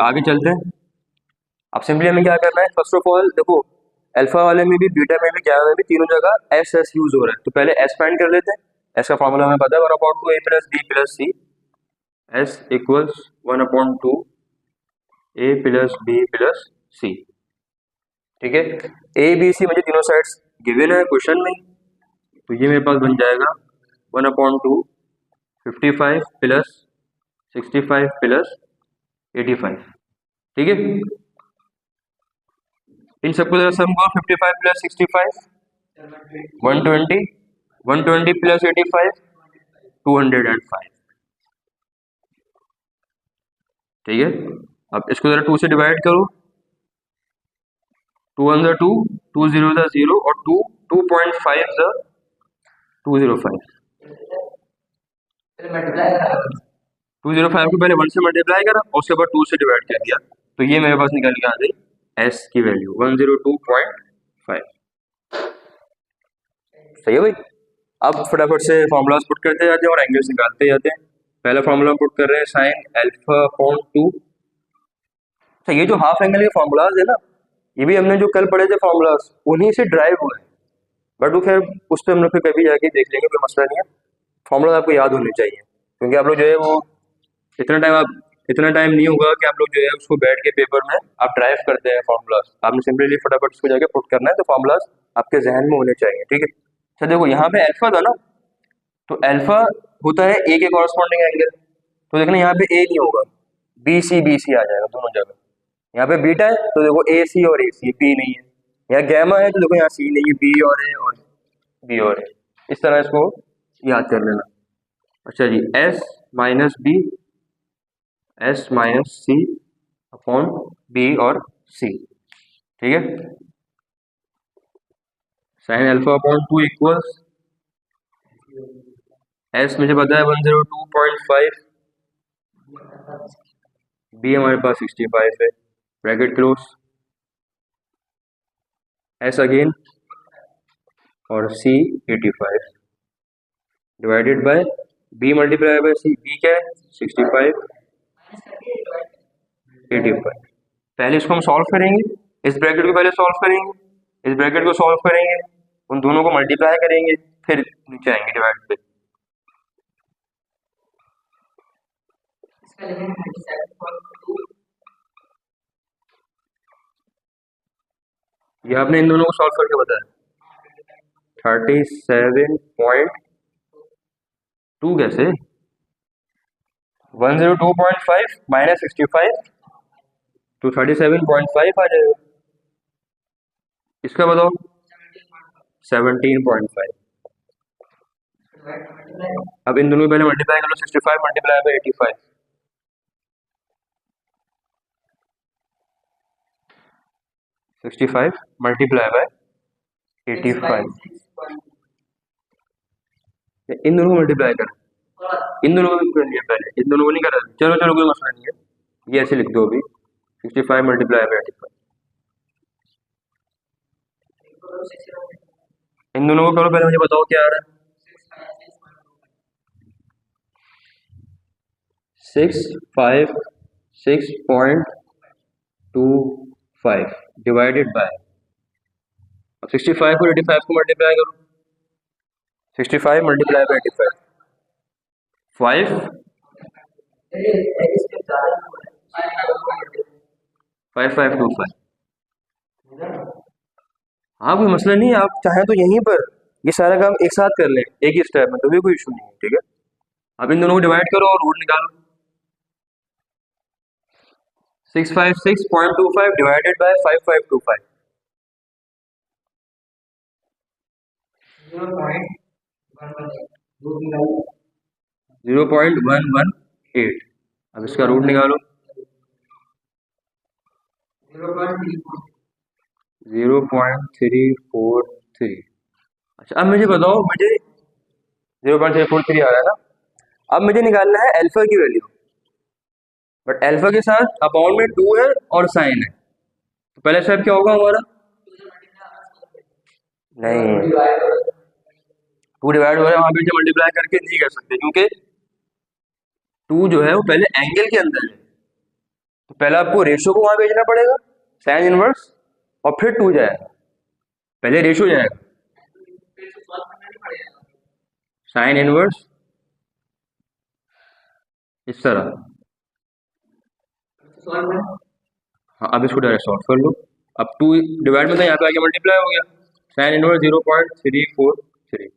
आगे चलते हैं। अब सिंपली हमें क्या करना है, फर्स्ट ऑफ ऑल देखो अल्फा वाले में भी बीटा में भी गैमा में भी तीनों जगह एस एस यूज हो रहा है, तो पहले एस फाइंड कर लेते हैं। एस का फॉर्मूला हमें पता है 1/2 a plus b plus c। S equals 1/2 a plus b plus c। ठीक है, ए बी सी मुझे तीनों साइड्स गिवन है क्वेश्चन में, तो ये मेरे पास बन जाएगा 1/2 55 प्लस 65 प्लस 85। ठीक है, इन सबको जरा सम करो, 55 प्लस 65 120, 120 प्लस 85 205। ठीक है, अब इसको जरा 2 से डिवाइड करो, 2 1 2, 2 0 0 और 2 2.5 205। 205 को पहले 1 से मल्टीप्लाई करा और उसके बाद 2 से डिवाइड कर दिया, तो ये मेरे पास निकल के आ गई एस की वैल्यू 102.5। सही है भाई। अब फटाफट से फॉर्मूलाज पुट करते जाते हैं और एंगल्स निकालते जाते हैं। पहला फॉर्मूला पुट कर रहे हैं साइन अल्फा अपॉन 2। अच्छा, ये जो हाफ एंगल के फॉर्मूलाज है ना, ये भी हमने जो कल पढ़े थे फॉर्मूलाज उन्हीं से ड्राइव हुए हैं, बट वो खैर उस पर हम लोग फिर कभी जाके देख लेंगे, कोई मसला नहीं है। फॉर्मूला आपको याद होने चाहिए, क्योंकि आप लोग जो है वो इतना टाइम नहीं होगा कि आप लोग जो है उसको बैठ के पेपर में आप ड्राइव करते हैं फॉर्मूलाज। आपने सिंपली फटाफट उसको जाके पुट करना है, तो फॉर्मूलाज आपके जहन में होने चाहिए। ठीक है, अच्छा देखो यहाँ पे अल्फा था ना, तो अल्फा होता है ए के कॉरस्पॉन्डिंग एंगल, तो देखना यहाँ पे ए नहीं होगा, बी सी आ जाएगा दोनों जगह। यहाँ पे बीटा है तो देखो ए सी और ए सी, बी नहीं है। यहाँ गैमा है तो देखो यहाँ सी नहीं है, बी और ए और बी और ए। इस तरह इसको याद कर लेना। अच्छा जी, S minus C upon B और सी। ठीक है, sine alpha upon 2 equals S मुझे पता है 102.5, बी हमारे पास 65 है, ब्रैकेट क्लोज, एस अगेन और C 85 divided by B multiply by C. B क्या है 65 85। पहले इसको हम सॉल्व करेंगे, इस ब्रैकेट को पहले सॉल्व करेंगे, इस ब्रैकेट को सॉल्व करेंगे, उन दोनों को मल्टीप्लाई करेंगे, फिर नीचे आएंगे डिवाइड पे। ये आपने इन दोनों को सॉल्व करके बताया 37.2 कैसे 102.5 माइनस 65 तो 37.5 आ जाएगा। इसका बताओ 17.5। अब इन दोनों को पहले मल्टीप्लाई कर लो, 65 मल्टीप्लाई बाय 85, 65 मल्टीप्लाई बाय 85। इन दोनों को मल्टीप्लाई कर, इन दोनों को भी कर लिया पहले, इन दोनों को नहीं करा। चलो चलो कोई मसला नहीं है, ये ऐसे लिख दो अभी 65 मल्टीप्लाई बाय 85। इन दोनों को करो, पहले मुझे बताओ क्या आ रहा है। 656.25 डिवाइडेड बाय, अब 65 को 85 को मल्टीप्लाई करो, 65 मल्टीप्लाई बाय 85 5525। हाँ कोई मसला नहीं है, आप चाहें तो यहीं पर ये सारा काम एक साथ कर लें एक ही स्टेप में, तो भी कोई इशू नहीं है। ठीक है, अब इन दोनों को डिवाइड करो और रूट निकालो। 656.25 डिवाइडेड बाय 5525 0.118। अब इसका रूट निकालो 0.343। अच्छा अब मुझे बताओ, मुझे 0.343 आ रहा है ना, अब मुझे निकालना है अल्फा की वैल्यू, बट अल्फा के साथ अपॉन में 2 है और साइन है, तो पहला स्टेप क्या होगा हमारा, नहीं 2 डिवाइड हो रहा है, वहां पे मल्टीप्लाई करके नहीं कर सकते, क्योंकि 2 जो है वो पहले एंगल के अंदर है, तो पहले आपको रेशियो को वहां भेजना पड़ेगा साइन इनवर्स, और फिर 2 जाएगा, पहले रेशियो जाएगा साइन इनवर्स इस तरह। हाँ, अब इसको डायरेक्ट सॉल्व कर लो। अब 2 डिवाइड में था, यहाँ पे आके मल्टीप्लाई हो गया, साइन इनवर्स 0.343।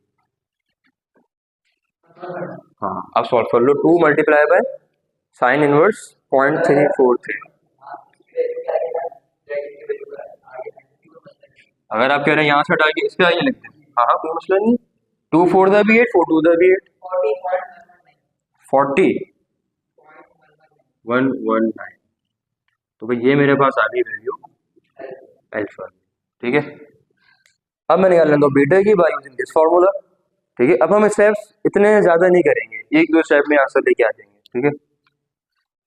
हाँ, अब सॉल्व कर लो, 2 मल्टीप्लाई बाय साइन इनवर्स 0.343। अगर आप कह रहे हैं यहाँ से हटा के इसके आगे लिखते हैं, हाँ हाँ कोई मसला नहीं। 2 4 द भी 8, 4 2 द भी 8, 40.119। तो भाई ये मेरे पास आ गई वैल्यू अल्फा। ठीक है, अब मैं निकाल लेता हूँ बीटा की बाय यूजिंग दिस फार्मूला। ठीक है, अब हम स्टेप्स इतने ज्यादा नहीं करेंगे, एक दो स्टेप में आंसर लेके आ जाएंगे। ठीक है,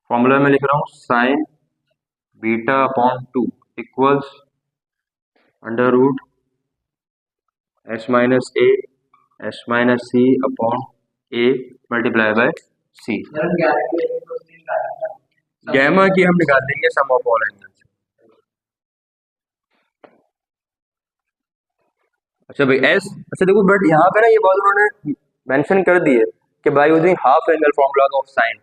फॉर्मूला में लिख रहा हूँ sine beta upon 2 equals under root S minus C upon A multiply by C. Gamma की हम निकाल देंगे सम ऑफ ऑल एंगल्स। अच्छा भाई एस, अच्छा देखो बट यहाँ पे ना ये बात उन्होंने मेंशन कर दी है कि by using half angle formula of sine,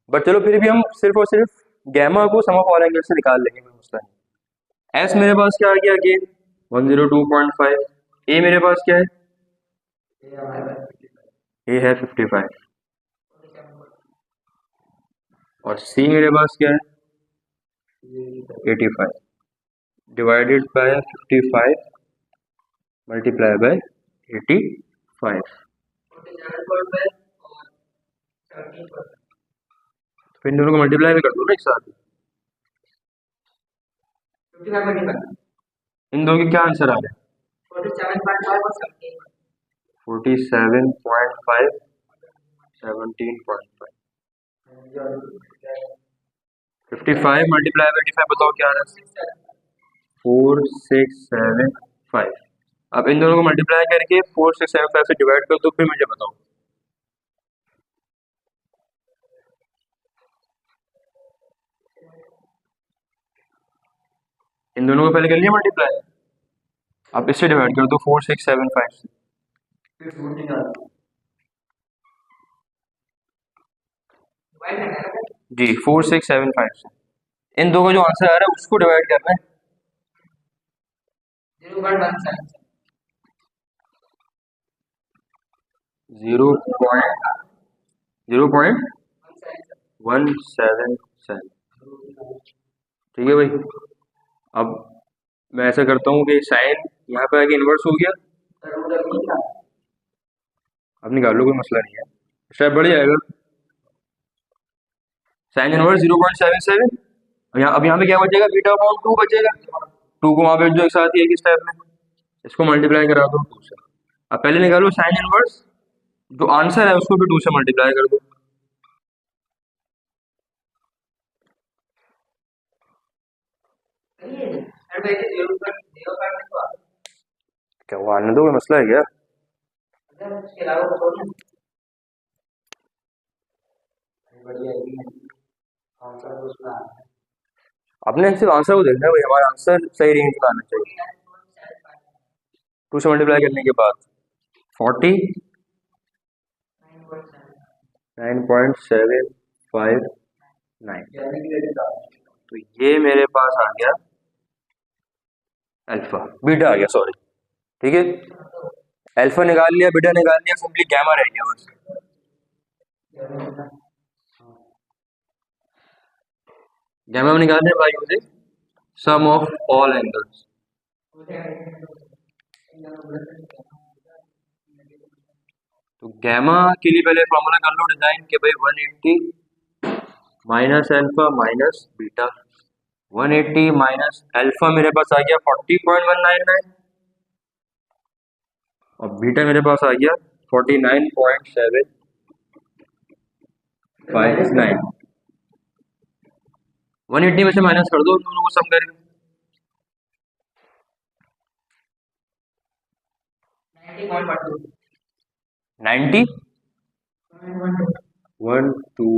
but चलो फिर भी हम सिर्फ और सिर्फ गैमा को सम ऑफ ऑल एंगल से निकाल लेंगे, कोई मसला नहीं। एस मेरे पास क्या आ गया अगेन 102.5, ए मेरे पास क्या है, ए है 55, और सी मेरे पास क्या है 85 डिवाइडेड बाय 55 मल्टीप्लाई बाय 85। तो इन दोनों को मल्टीप्लाई भी कर दो ना एक साथ। इन दोनों की क्या आंसर आ रहा है 47.5 17.5। 55 मल्टीप्लाई बाय 85 बताओ क्या आ रहा है 4675। अब इन दोनों को मल्टीप्लाई करके 4675 से डिवाइड कर दो, फिर मुझे बताओ। इन दोनों को पहले कर लिया मल्टीप्लाई, अब इससे डिवाइड कर दो 4675 से। जी 4675 से इन दो का जो आंसर आ रहा है उसको डिवाइड करना है 0.177। ठीक है भाई, अब मैं ऐसा करता हूँ कि साइन यहाँ पे आके इन्वर्स हो गया, अब निकाल लो कोई मसला नहीं है, स्टेप बढ़ जाएगा। साइन इनवर्स 0.77, अब यहाँ पे क्या बचेगा बीटा अपॉन 2 बचेगा, 2 को वहां पे जो एक साथ ही एक स्टेप में, इसको मल्टीप्लाई करा दो 2 से। अब पहले निकालो साइन इनवर्स, जो आंसर है उसको भी 2 से मल्टीप्लाई कर दो। क्या वो आने दो, कोई मसला है क्या? आपने सिर्फ आंसर को देखना है भाई, हमारा आंसर सही रेंज में आना चाहिए। 2 से मल्टीप्लाई करने के बाद 49.759, तो ये मेरे पास आ गया अल्फा, बीटा आ गया सॉरी। ठीक है, अल्फा निकाल लिया, बीटा निकाल लिया, सिंपली गैमा रह गया बस। गैमा में निकालने by using sum of all angles. तो गैमा के लिए पहले फॉर्मूला कर लो डिजाइन के भाई 180 minus alpha minus beta. 180 minus alpha मेरे पास आ गया 40.199, और बीटा मेरे पास आ गया 49.759। 180 में से माइनस कर दो, दोनों को सम करके 90 1 2